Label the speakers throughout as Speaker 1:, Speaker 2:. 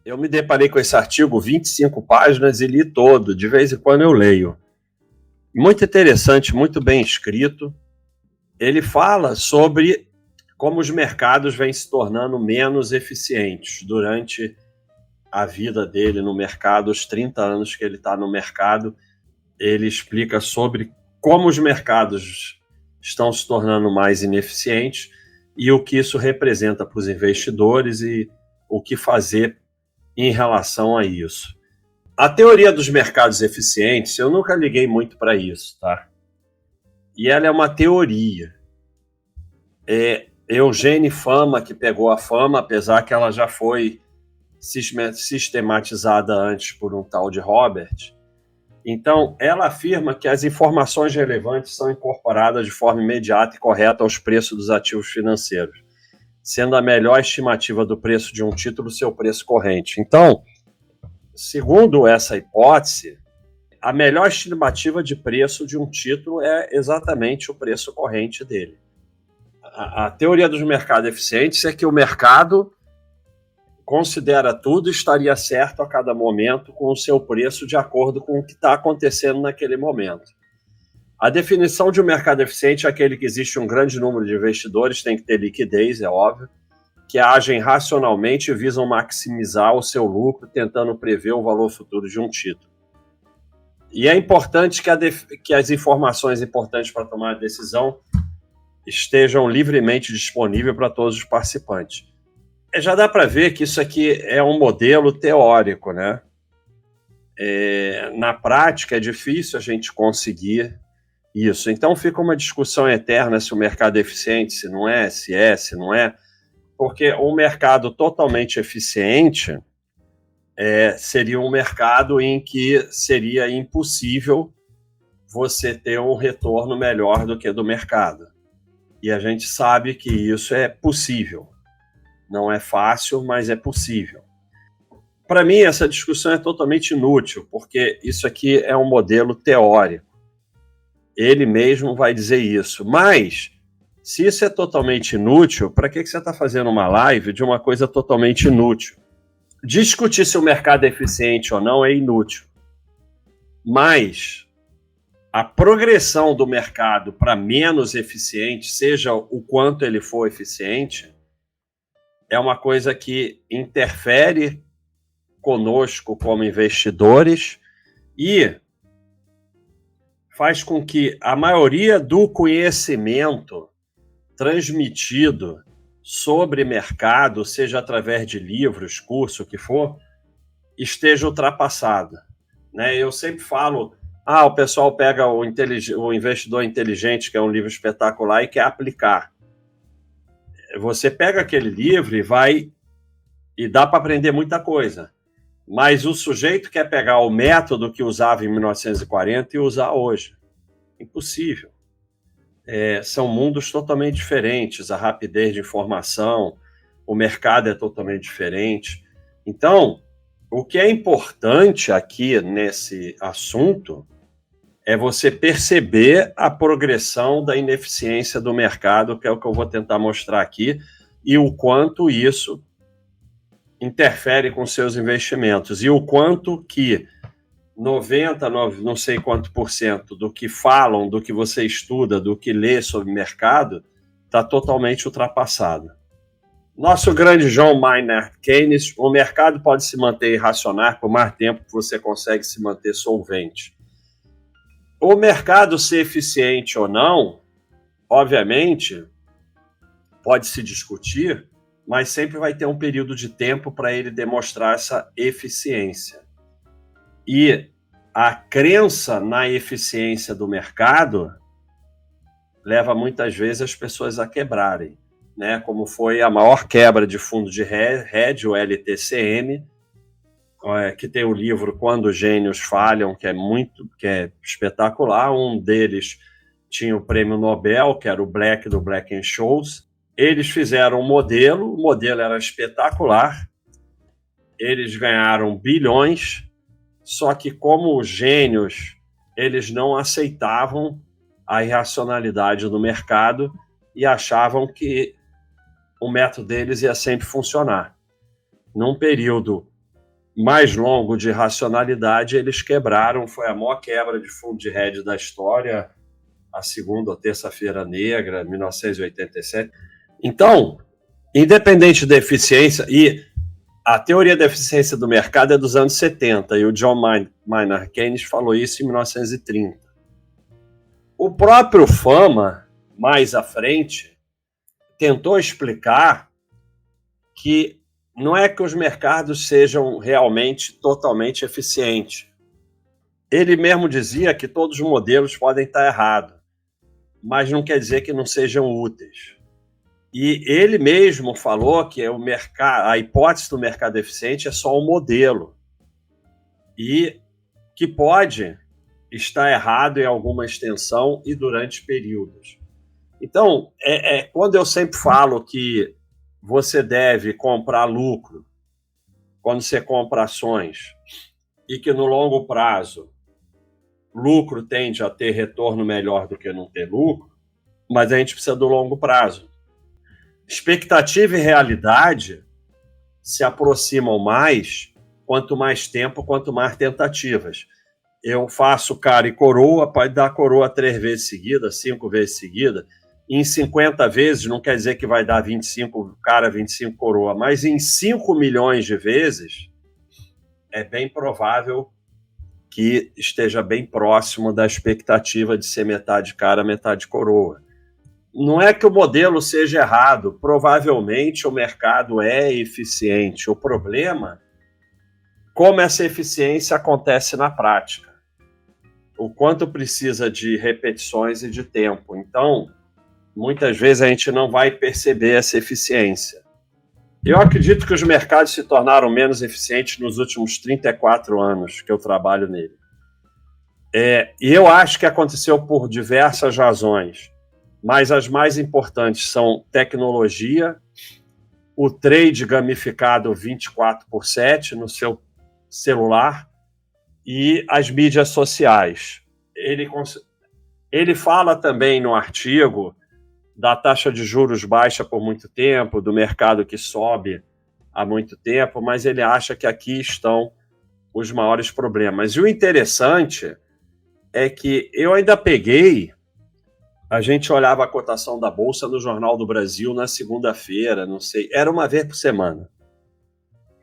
Speaker 1: Eu me deparei com esse artigo, 25 páginas, e li todo. De vez em quando eu leio. Muito interessante, muito bem escrito. Ele fala sobre como os mercados vêm se tornando menos eficientes durante a vida dele no mercado, os 30 anos que ele está no mercado. Ele explica sobre como os mercados estão se tornando mais ineficientes e o que isso representa para os investidores e o que fazer em relação a isso. A teoria dos mercados eficientes, eu nunca liguei muito para isso, tá? E ela é uma teoria. Eugênie Fama, que pegou a fama, apesar que ela já foi sistematizada antes por um tal de Robert. Então, ela afirma que as informações relevantes são incorporadas de forma imediata e correta aos preços dos ativos financeiros, sendo a melhor estimativa do preço de um título seu preço corrente. Então, segundo essa hipótese, a melhor estimativa de preço de um título é exatamente o preço corrente dele. A teoria dos mercados eficientes é que o mercado considera tudo e estaria certo a cada momento com o seu preço de acordo com o que está acontecendo naquele momento. A definição de um mercado eficiente é aquele que existe um grande número de investidores, tem que ter liquidez, é óbvio, que agem racionalmente e visam maximizar o seu lucro, tentando prever o valor futuro de um título. E é importante que as informações importantes para tomar a decisão estejam livremente disponíveis para todos os participantes. Já dá para ver que isso aqui é um modelo teórico, né? Na prática é difícil a gente conseguir isso. Então fica uma discussão eterna se o mercado é eficiente, se não é, se não é, porque um mercado totalmente eficiente seria um mercado em que seria impossível você ter um retorno melhor do que do mercado. E a gente sabe que isso é possível. Não é fácil, mas é possível. Para mim, essa discussão é totalmente inútil, porque isso aqui é um modelo teórico. Ele mesmo vai dizer isso. Mas, se isso é totalmente inútil, para que você está fazendo uma live de uma coisa totalmente inútil? Discutir se o mercado é eficiente ou não é inútil. Mas a progressão do mercado para menos eficiente, seja o quanto ele for eficiente, é uma coisa que interfere conosco como investidores e faz com que a maioria do conhecimento transmitido sobre mercado, seja através de livros, curso, o que for, esteja ultrapassada. Né? Eu sempre falo, o pessoal pega o Investidor Inteligente, que é um livro espetacular, e quer aplicar. Você pega aquele livro e vai, e dá para aprender muita coisa. Mas o sujeito quer pegar o método que usava em 1940 e usar hoje. Impossível. São mundos totalmente diferentes, a rapidez de informação, o mercado é totalmente diferente. Então, o que é importante aqui nesse assunto é você perceber a progressão da ineficiência do mercado, que é o que eu vou tentar mostrar aqui, e o quanto isso interfere com seus investimentos, e o quanto que 99, não sei quanto por cento do que falam, do que você estuda, do que lê sobre mercado, está totalmente ultrapassado. Nosso grande John Maynard Keynes, o mercado pode se manter irracional por mais tempo que você consegue se manter solvente. O mercado ser eficiente ou não, obviamente, pode se discutir, mas sempre vai ter um período de tempo para ele demonstrar essa eficiência. E a crença na eficiência do mercado leva muitas vezes as pessoas a quebrarem, né? Como foi a maior quebra de fundo de hedge, o LTCM, que tem o livro Quando os Gênios Falham, que é espetacular. Um deles tinha o prêmio Nobel, que era o Black, do Black & Scholes. Eles fizeram um modelo, o modelo era espetacular, eles ganharam bilhões, só que como os gênios, eles não aceitavam a irracionalidade do mercado e achavam que o método deles ia sempre funcionar. Num período mais longo de racionalidade, eles quebraram, foi a maior quebra de fundo de hedge da história, a segunda ou terça-feira negra, 1987. Então, independente da eficiência, e a teoria da eficiência do mercado é dos anos 70, e o John Maynard Keynes falou isso em 1930. O próprio Fama, mais à frente, tentou explicar que não é que os mercados sejam realmente totalmente eficientes. Ele mesmo dizia que todos os modelos podem estar errados, mas não quer dizer que não sejam úteis. E ele mesmo falou que o mercado, a hipótese do mercado eficiente é só um modelo e que pode estar errado em alguma extensão e durante períodos. Então, quando eu sempre falo que você deve comprar lucro quando você compra ações e que no longo prazo lucro tende a ter retorno melhor do que não ter lucro, mas a gente precisa do longo prazo. Expectativa e realidade se aproximam mais quanto mais tempo, quanto mais tentativas. Eu faço cara e coroa, pode dar coroa 3 vezes seguida, 5 vezes seguida. Em 50 vezes não quer dizer que vai dar 25 cara, 25 coroa, mas em 5 milhões de vezes é bem provável que esteja bem próximo da expectativa de ser metade cara, metade coroa. Não é que o modelo seja errado, provavelmente o mercado é eficiente. O problema, como essa eficiência acontece na prática. O quanto precisa de repetições e de tempo. Então, muitas vezes a gente não vai perceber essa eficiência. Eu acredito que os mercados se tornaram menos eficientes nos últimos 34 anos que eu trabalho nele. E eu acho que aconteceu por diversas razões, mas as mais importantes são tecnologia, o trade gamificado 24/7 no seu celular e as mídias sociais. Ele fala também no artigo da taxa de juros baixa por muito tempo, do mercado que sobe há muito tempo, mas ele acha que aqui estão os maiores problemas. E o interessante é que eu ainda peguei, a gente olhava a cotação da Bolsa no Jornal do Brasil na segunda-feira, não sei, era uma vez por semana.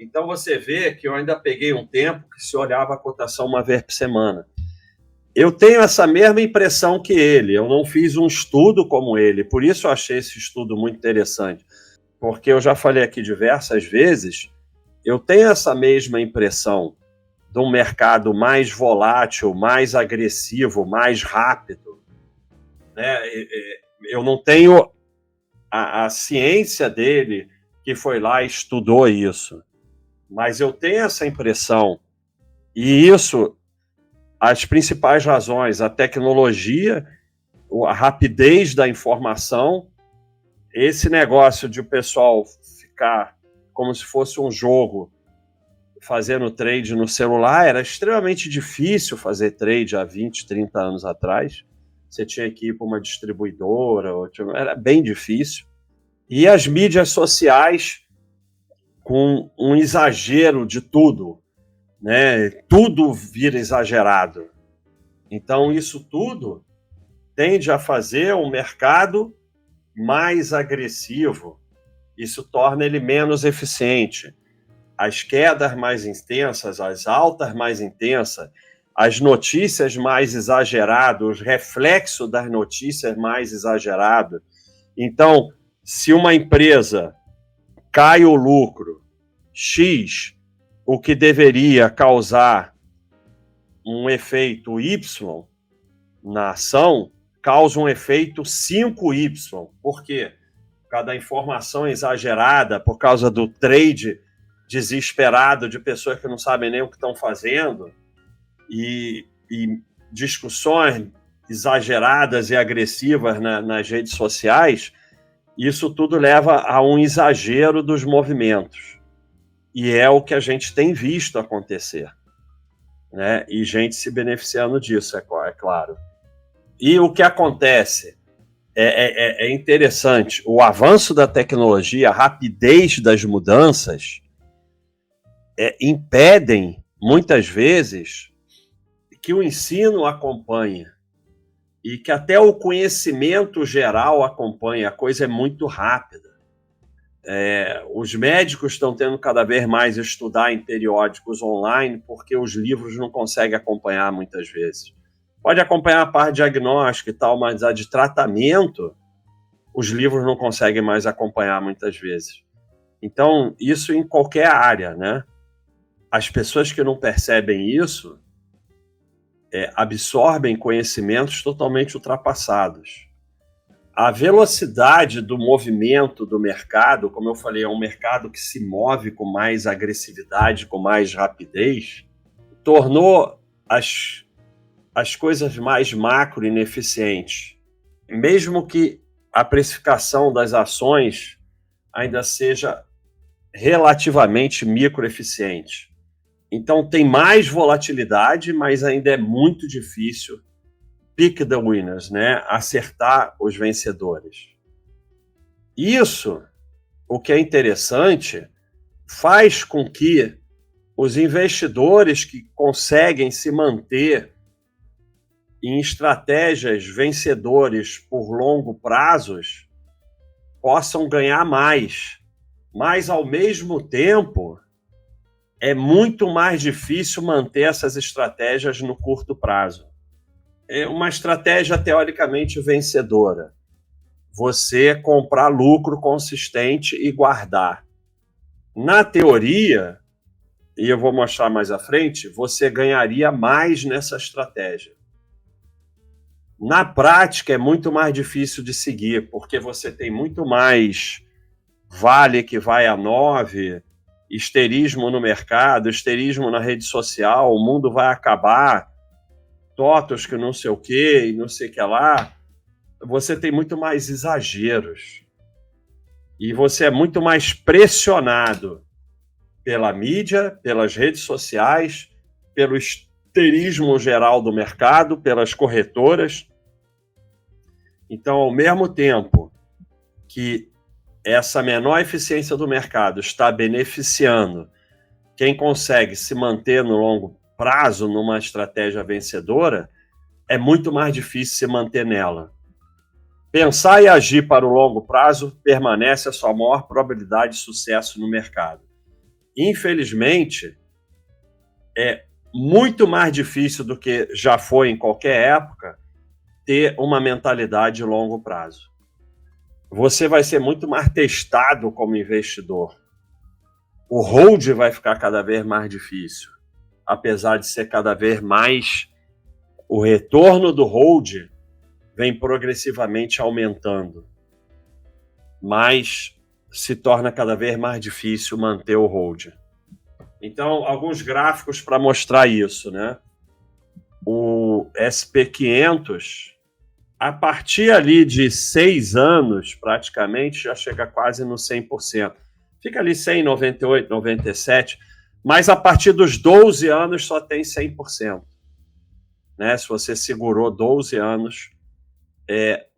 Speaker 1: Então você vê que eu ainda peguei um tempo que se olhava a cotação uma vez por semana. Eu tenho essa mesma impressão que ele, eu não fiz um estudo como ele, por isso eu achei esse estudo muito interessante, porque eu já falei aqui diversas vezes, eu tenho essa mesma impressão de um mercado mais volátil, mais agressivo, mais rápido, né? Eu não tenho a ciência dele que foi lá e estudou isso, mas eu tenho essa impressão, e isso... As principais razões, a tecnologia, a rapidez da informação, esse negócio de o pessoal ficar como se fosse um jogo fazendo trade no celular, era extremamente difícil fazer trade há 20, 30 anos atrás. Você tinha que ir para uma distribuidora, era bem difícil. E as mídias sociais com um exagero de tudo. Né? Tudo vira exagerado. Então, isso tudo tende a fazer o mercado mais agressivo. Isso torna ele menos eficiente. As quedas mais intensas, as altas mais intensas, as notícias mais exageradas, os reflexos das notícias mais exagerados. Então, se uma empresa cai o lucro X, o que deveria causar um efeito Y na ação, causa um efeito 5Y. Por quê? Por causa da informação exagerada, por causa do trade desesperado de pessoas que não sabem nem o que estão fazendo e discussões exageradas e agressivas nas redes sociais, isso tudo leva a um exagero dos movimentos. E é o que a gente tem visto acontecer, né? E gente se beneficiando disso, é claro. E o que acontece é interessante. O avanço da tecnologia, a rapidez das mudanças, impedem, muitas vezes, que o ensino acompanhe e que até o conhecimento geral acompanhe. A coisa é muito rápida. Os médicos estão tendo cada vez mais estudar em periódicos online porque os livros não conseguem acompanhar muitas vezes. Pode acompanhar a parte diagnóstica e tal, mas a de tratamento, os livros não conseguem mais acompanhar muitas vezes. Então, isso em qualquer área, né? As pessoas que não percebem isso absorvem conhecimentos totalmente ultrapassados. A velocidade do movimento do mercado, como eu falei, é um mercado que se move com mais agressividade, com mais rapidez, tornou as coisas mais macro ineficientes. Mesmo que a precificação das ações ainda seja relativamente microeficiente. Então tem mais volatilidade, mas ainda é muito difícil pick the winners, né? Acertar os vencedores. Isso, o que é interessante, faz com que os investidores que conseguem se manter em estratégias vencedoras por longo prazos possam ganhar mais. Mas, ao mesmo tempo, é muito mais difícil manter essas estratégias no curto prazo. É uma estratégia teoricamente vencedora. Você comprar lucro consistente e guardar. Na teoria, e eu vou mostrar mais à frente, você ganharia mais nessa estratégia. Na prática, é muito mais difícil de seguir, porque você tem muito mais Vale que vai a 9, histerismo no mercado, histerismo na rede social, o mundo vai acabar, totos que não sei o que e não sei o que lá. Você tem muito mais exageros. E você é muito mais pressionado pela mídia, pelas redes sociais, pelo histerismo geral do mercado, pelas corretoras. Então, ao mesmo tempo que essa menor eficiência do mercado está beneficiando quem consegue se manter no longo prazo numa estratégia vencedora, é muito mais difícil se manter nela. Pensar e agir para o longo prazo permanece a sua maior probabilidade de sucesso no mercado. Infelizmente, é muito mais difícil do que já foi em qualquer época ter uma mentalidade de longo prazo. Você vai ser muito mais testado como investidor. O hold vai ficar cada vez mais difícil, apesar de ser cada vez mais... O retorno do hold vem progressivamente aumentando, mas se torna cada vez mais difícil manter o hold. Então, alguns gráficos para mostrar isso, né? O SP500, a partir ali de 6 anos, praticamente, já chega quase no 100%. Fica ali 100, 98, 97, mas a partir dos 12 anos só tem 100%. Né? Se você segurou 12 anos,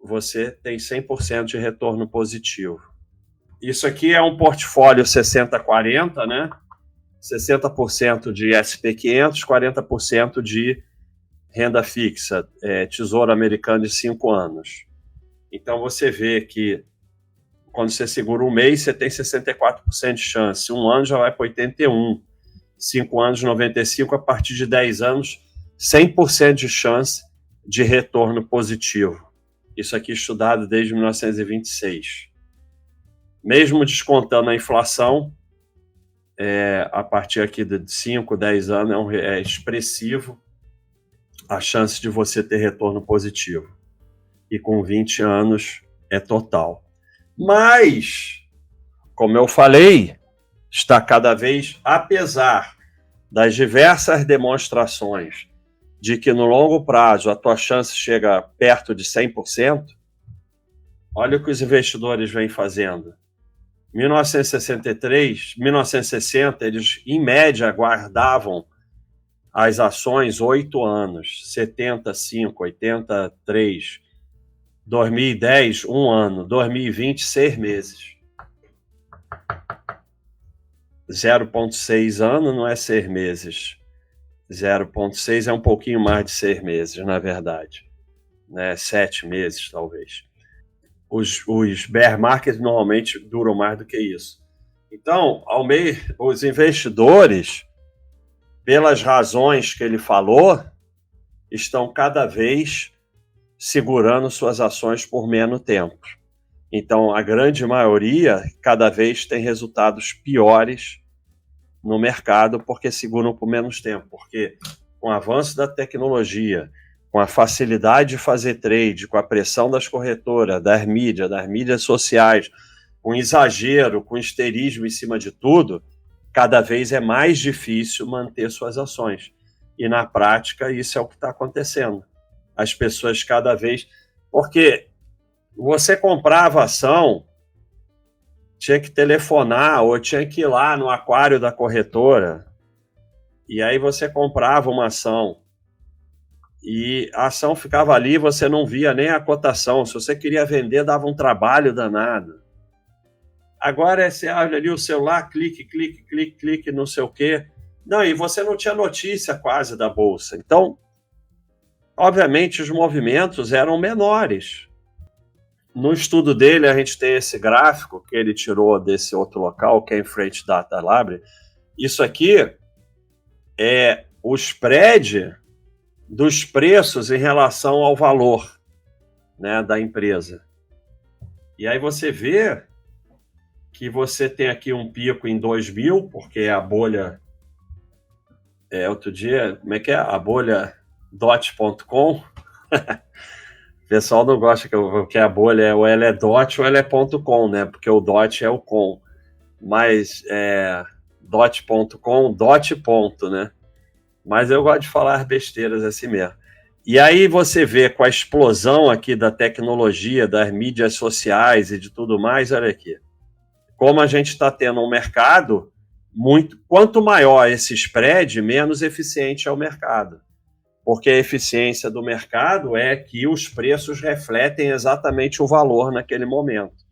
Speaker 1: você tem 100% de retorno positivo. Isso aqui é um portfólio 60-40, né? 60% de SP500, 40% de renda fixa, Tesouro Americano de 5 anos. Então, você vê que quando você segura um mês, você tem 64% de chance. 1 ano já vai para 81%. 5 anos, 95%. A partir de 10 anos, 100% de chance de retorno positivo. Isso aqui estudado desde 1926. Mesmo descontando a inflação, a partir aqui de 5, 10 anos, é expressivo a chance de você ter retorno positivo. E com 20 anos é total. Mas, como eu falei, está cada vez, apesar das diversas demonstrações de que no longo prazo a tua chance chega perto de 100%, olha o que os investidores vêm fazendo. 1963, 1960, eles em média guardavam as ações 8 anos, 75, 83, 2010, 1 ano, 2020, 6 meses. 0,6 ano não é 6 meses. 0,6 é um pouquinho mais de 6 meses, na verdade. Né? 7 meses, talvez. Os bear markets normalmente duram mais do que isso. Então, os investidores, pelas razões que ele falou, estão cada vez segurando suas ações por menos tempo. Então, a grande maioria cada vez tem resultados piores no mercado porque seguram por menos tempo. Porque com o avanço da tecnologia, com a facilidade de fazer trade, com a pressão das corretoras, das mídias sociais, com exagero, com histerismo em cima de tudo, cada vez é mais difícil manter suas ações. E na prática, isso é o que está acontecendo. As pessoas cada vez... Porque você comprava ação, tinha que telefonar ou tinha que ir lá no aquário da corretora, e aí você comprava uma ação. E a ação ficava ali, você não via nem a cotação. Se você queria vender, dava um trabalho danado. Agora você abre ali o celular, clique, não sei o quê. Não, e você não tinha notícia quase da Bolsa. Então, obviamente, os movimentos eram menores. No estudo dele, a gente tem esse gráfico que ele tirou desse outro local, que é em Freight Data Library. Isso aqui é o spread dos preços em relação ao valor, né, da empresa. E aí você vê que você tem aqui um pico em 2000, porque a bolha... outro dia, como é que é? A bolha dot.com. O pessoal não gosta que a bolha ou ela é dot ou ela é .com, né? Porque o dot é o com. Mas dot.com, dot ponto, né? Mas eu gosto de falar besteiras assim mesmo. E aí você vê com a explosão aqui da tecnologia, das mídias sociais e de tudo mais, olha aqui. Como a gente está tendo um mercado, quanto maior esse spread, menos eficiente é o mercado. Porque a eficiência do mercado é que os preços refletem exatamente o valor naquele momento.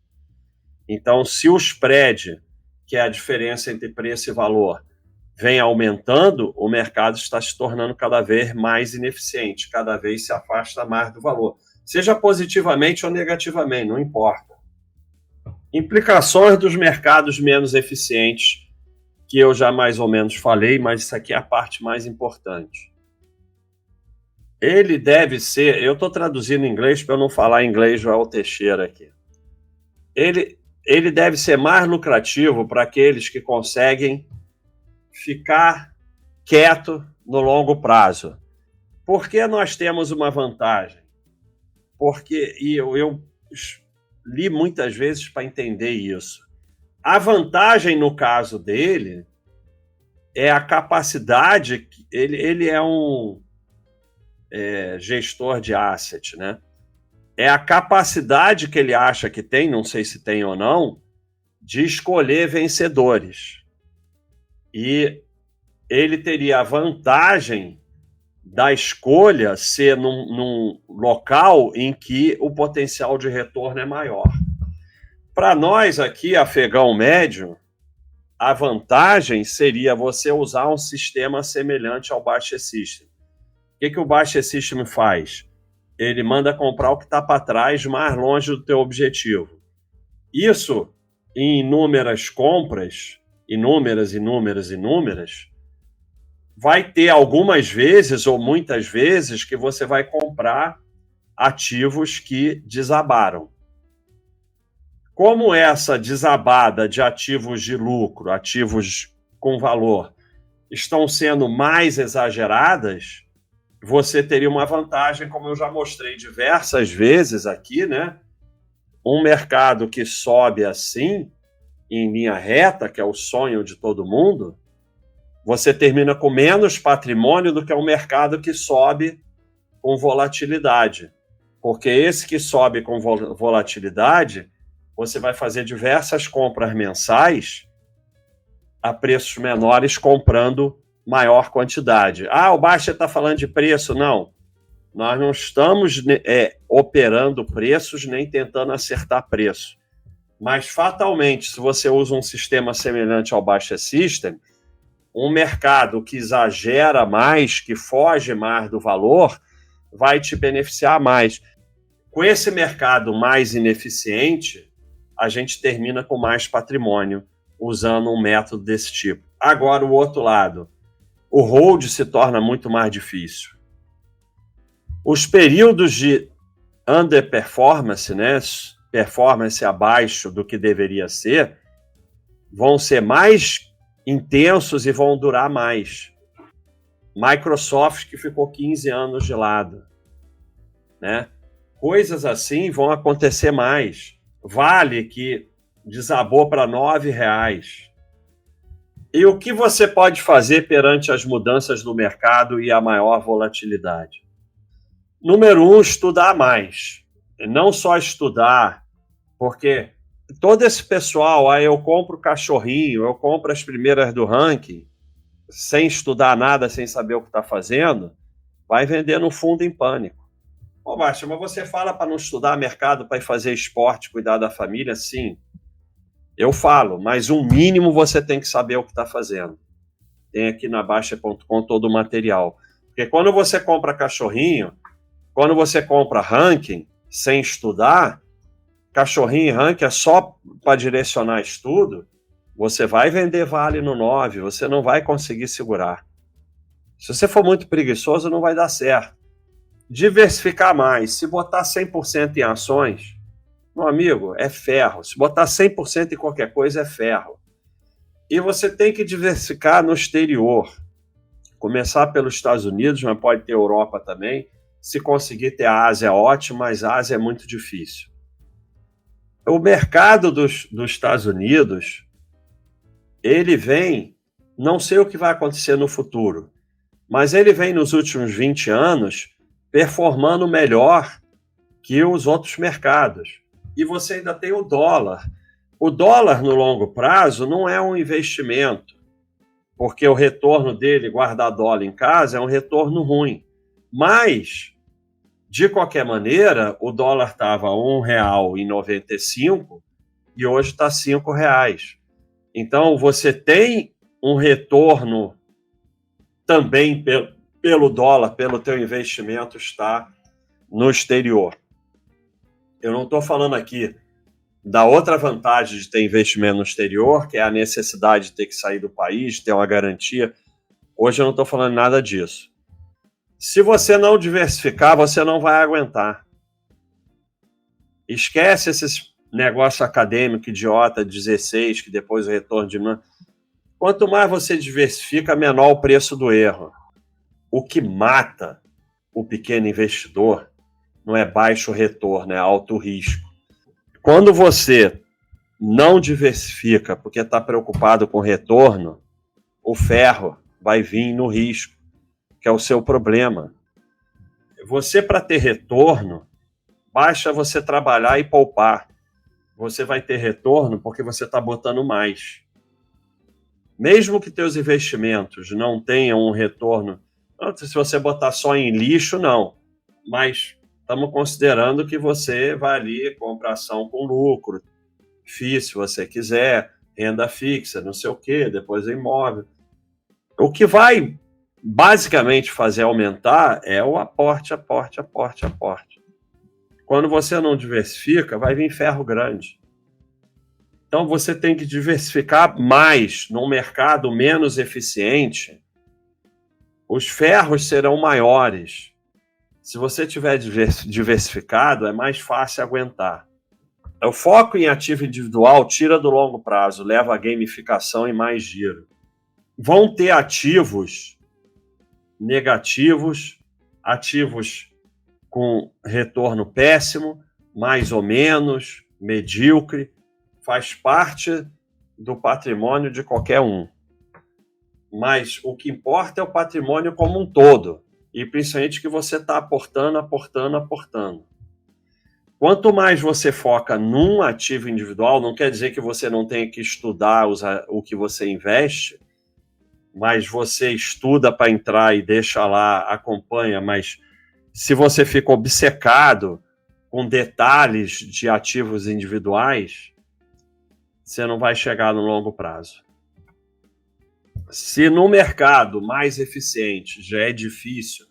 Speaker 1: Então, se o spread, que é a diferença entre preço e valor, vem aumentando, o mercado está se tornando cada vez mais ineficiente, cada vez se afasta mais do valor. Seja positivamente ou negativamente, não importa. Implicações dos mercados menos eficientes, que eu já mais ou menos falei, mas isso aqui é a parte mais importante. Ele deve ser, eu estou traduzindo em inglês para eu não falar inglês Joel Teixeira aqui. Ele deve ser mais lucrativo para aqueles que conseguem ficar quieto no longo prazo. Por que nós temos uma vantagem? E eu li muitas vezes para entender isso. A vantagem, no caso dele, é a capacidade... Ele é um gestor de asset, né? É a capacidade que ele acha que tem, não sei se tem ou não, de escolher vencedores. E ele teria a vantagem da escolha ser num local em que o potencial de retorno é maior. Para nós aqui, afegão médio, a vantagem seria você usar um sistema semelhante ao Basket System. O que o Basket System faz? Ele manda comprar o que está para trás, mais longe do teu objetivo. Isso, em inúmeras compras, inúmeras, vai ter algumas vezes ou muitas vezes que você vai comprar ativos que desabaram. Como essa desabada de ativos de lucro, ativos com valor, estão sendo mais exageradas, você teria uma vantagem, como eu já mostrei diversas vezes aqui, né? Um mercado que sobe assim, em linha reta, que é o sonho de todo mundo, você termina com menos patrimônio do que um mercado que sobe com volatilidade. Porque esse que sobe com volatilidade, você vai fazer diversas compras mensais a preços menores, comprando maior quantidade. O Baixa está falando de preço. Não, nós não estamos operando preços nem tentando acertar preço. Mas, fatalmente, se você usa um sistema semelhante ao Baixa System, um mercado que exagera mais, que foge mais do valor, vai te beneficiar mais. Com esse mercado mais ineficiente, a gente termina com mais patrimônio, usando um método desse tipo. Agora, o outro lado, o hold se torna muito mais difícil. Os períodos de underperformance, né, performance abaixo do que deveria ser, vão ser mais intensos e vão durar mais. Microsoft, que ficou 15 anos de lado, né? Coisas assim vão acontecer mais. Vale, que desabou para R$9. E o que você pode fazer perante as mudanças do mercado e a maior volatilidade? Número 1, estudar mais. E não só estudar, porque todo esse pessoal, aí eu compro cachorrinho, eu compro as primeiras do ranking, sem estudar nada, sem saber o que está fazendo, vai vender no fundo em pânico. Pô, Baixa, mas você fala para não estudar mercado, para ir fazer esporte, cuidar da família? Sim, eu falo, mas o mínimo você tem que saber o que está fazendo. Tem aqui na Baixa.com todo o material. Porque quando você compra cachorrinho, quando você compra ranking, sem estudar, cachorrinho e ranking é só para direcionar estudo, você vai vender vale no 9, você não vai conseguir segurar. Se você for muito preguiçoso, não vai dar certo. Diversificar mais. Se botar 100% em ações, meu amigo, é ferro. Se botar 100% em qualquer coisa, é ferro. E você tem que diversificar no exterior. Começar pelos Estados Unidos, mas pode ter Europa também. Se conseguir ter a Ásia, ótimo, mas a Ásia é muito difícil. O mercado dos Estados Unidos, ele vem, não sei o que vai acontecer no futuro, mas ele vem nos últimos 20 anos performando melhor que os outros mercados. E você ainda tem o dólar. O dólar, no longo prazo, não é um investimento, porque o retorno dele, guardar dólar em casa, é um retorno ruim. Mas, de qualquer maneira, o dólar estava R$1,95 e hoje está R$5. Então, você tem um retorno também pelo dólar, pelo teu investimento estar no exterior. Eu não estou falando aqui da outra vantagem de ter investimento no exterior, que é a necessidade de ter que sair do país, ter uma garantia. Hoje eu não estou falando nada disso. Se você não diversificar, você não vai aguentar. Esquece esses negócio acadêmico idiota, 16, que depois o retorno diminui. Quanto mais você diversifica, menor o preço do erro. O que mata o pequeno investidor não é baixo retorno, é alto risco. Quando você não diversifica porque está preocupado com retorno, o ferro vai vir no risco, que é o seu problema. Você, para ter retorno, basta você trabalhar e poupar. Você vai ter retorno porque você está botando mais. Mesmo que teus investimentos não tenham um retorno, se você botar só em lixo, não. Mas estamos considerando que você vai ali comprar ação com lucro, FII, se você quiser, renda fixa, não sei o quê, depois imóvel. O que vai basicamente fazer aumentar é o aporte. Quando você não diversifica, vai vir ferro grande. Então você tem que diversificar mais num mercado menos eficiente. Os ferros serão maiores. Se você tiver diversificado, é mais fácil aguentar. O foco em ativo individual tira do longo prazo, leva a gamificação e mais giro. Vão ter ativos negativos, ativos com retorno péssimo, mais ou menos, medíocre, faz parte do patrimônio de qualquer um. Mas o que importa é o patrimônio como um todo, e principalmente que você está aportando. Quanto mais você foca num ativo individual, não quer dizer que você não tenha que estudar o que você investe, mas você estuda para entrar e deixa lá, acompanha, mas se você fica obcecado com detalhes de ativos individuais, você não vai chegar no longo prazo. Se no mercado mais eficiente já é difícil,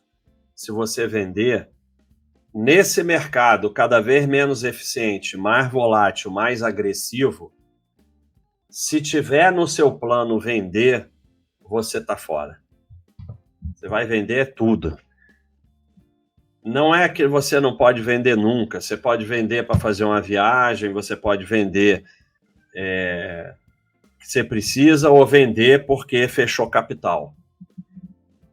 Speaker 1: se você vender, nesse mercado cada vez menos eficiente, mais volátil, mais agressivo, se tiver no seu plano vender, você está fora. Você vai vender tudo. Não é que você não pode vender nunca. Você pode vender para fazer uma viagem, você pode vender que você precisa ou vender porque fechou capital.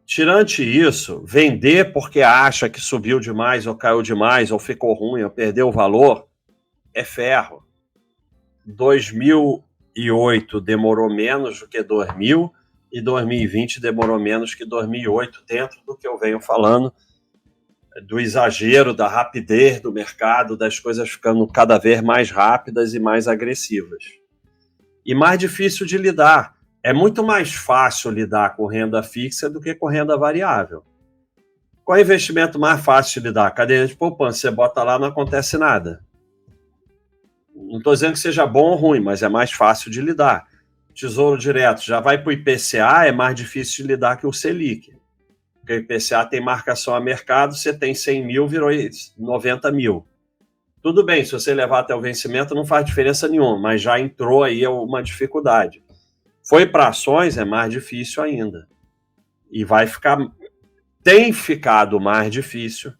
Speaker 1: Tirante isso, vender porque acha que subiu demais ou caiu demais ou ficou ruim ou perdeu o valor, é ferro. 2008 demorou menos do que 2000 e 2020 demorou menos que 2008, dentro do que eu venho falando, do exagero, da rapidez do mercado, das coisas ficando cada vez mais rápidas e mais agressivas. E mais difícil de lidar. É muito mais fácil lidar com renda fixa do que com renda variável. Qual é o investimento mais fácil de lidar? Cadeia de poupança, você bota lá, não acontece nada. Não estou dizendo que seja bom ou ruim, mas é mais fácil de lidar. Tesouro direto já vai para o IPCA, é mais difícil de lidar que o Selic. Porque o IPCA tem marcação a mercado, você tem 100 mil, virou 90 mil. Tudo bem, se você levar até o vencimento não faz diferença nenhuma, mas já entrou aí uma dificuldade. Foi para ações, é mais difícil ainda. E vai ficar... Tem ficado mais difícil,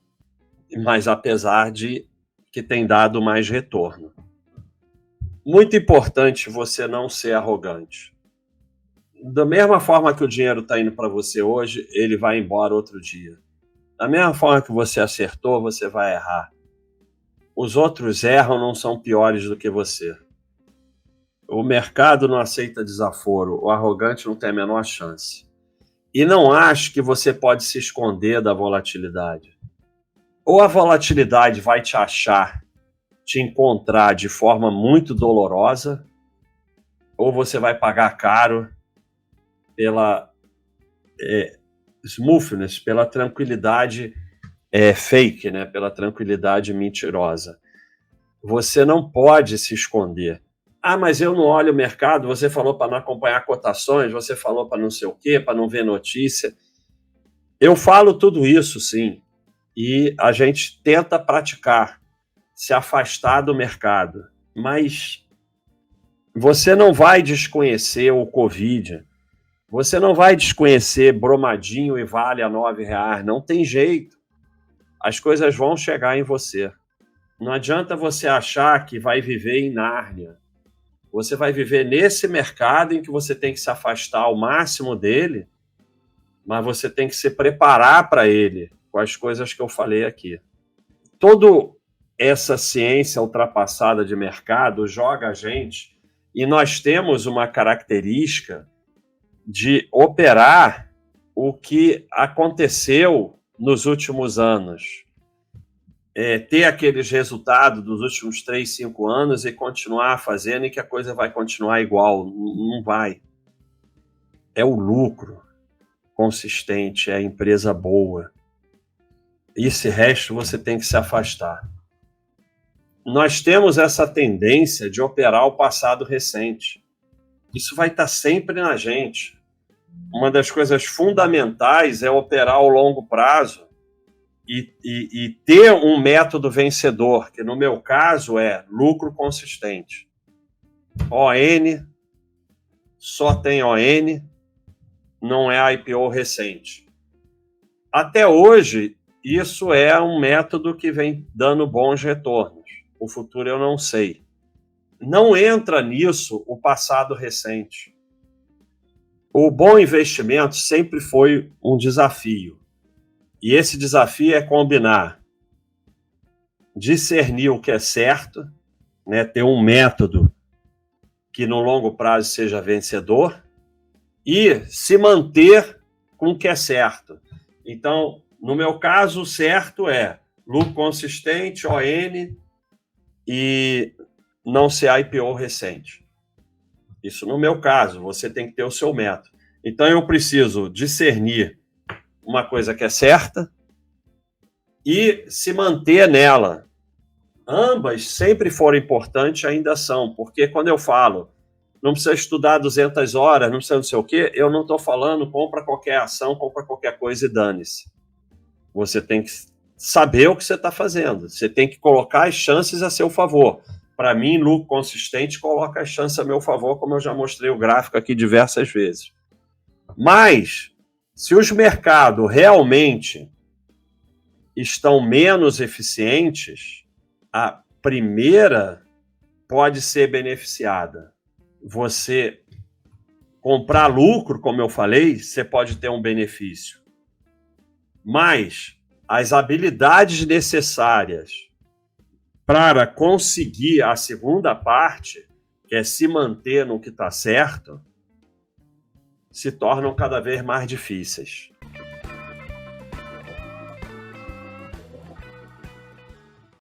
Speaker 1: mas apesar de que tem dado mais retorno. Muito importante você não ser arrogante. Da mesma forma que o dinheiro está indo para você hoje, ele vai embora outro dia. Da mesma forma que você acertou, você vai errar. Os outros erram, não são piores do que você. O mercado não aceita desaforo, o arrogante não tem a menor chance. E não ache que você pode se esconder da volatilidade. Ou a volatilidade vai te achar, te encontrar de forma muito dolorosa, ou você vai pagar caro pela smoothness, pela tranquilidade fake, né? Pela tranquilidade mentirosa. Você não pode se esconder. Ah, mas eu não olho o mercado, você falou para não acompanhar cotações, você falou para não sei o quê, para não ver notícia. Eu falo tudo isso, sim, e a gente tenta praticar, se afastar do mercado, mas você não vai desconhecer o Covid, você não vai desconhecer Bromadinho e Vale a R$9, não tem jeito. As coisas vão chegar em você. Não adianta você achar que vai viver em Nárnia. Você vai viver nesse mercado em que você tem que se afastar ao máximo dele, mas você tem que se preparar para ele, com as coisas que eu falei aqui. Toda essa ciência ultrapassada de mercado joga a gente, e nós temos uma característica de operar o que aconteceu nos últimos anos. Ter aqueles resultados dos últimos 3, 5 anos e continuar fazendo e que a coisa vai continuar igual. Não vai. É o lucro consistente, é a empresa boa. Esse resto você tem que se afastar. Nós temos essa tendência de operar o passado recente. Isso vai estar sempre na gente. Uma das coisas fundamentais é operar ao longo prazo e ter um método vencedor, que no meu caso é lucro consistente. ON, só tem ON, não é IPO recente. Até hoje, isso é um método que vem dando bons retornos. O futuro eu não sei. Não entra nisso o passado recente. O bom investimento sempre foi um desafio. E esse desafio é combinar, discernir o que é certo, né, ter um método que no longo prazo seja vencedor e se manter com o que é certo. Então, no meu caso, o certo é lucro consistente, ON e não ser IPO recente. Isso no meu caso, você tem que ter o seu método. Então, eu preciso discernir uma coisa que é certa e se manter nela. ambas sempre foram importantes, ainda são, porque quando eu falo não precisa estudar 200 horas, não precisa não sei o quê, eu não estou falando compra qualquer ação, compra qualquer coisa e dane-se. Você tem que saber o que você está fazendo, você tem que colocar as chances a seu favor. Para mim, lucro consistente coloca as chances a meu favor, como eu já mostrei o gráfico aqui diversas vezes. Mas, se os mercados realmente estão menos eficientes, a primeira pode ser beneficiada. Você comprar lucro, como eu falei, você pode ter um benefício. Mas as habilidades necessárias para conseguir a segunda parte, que é se manter no que está certo, se tornam cada vez mais difíceis.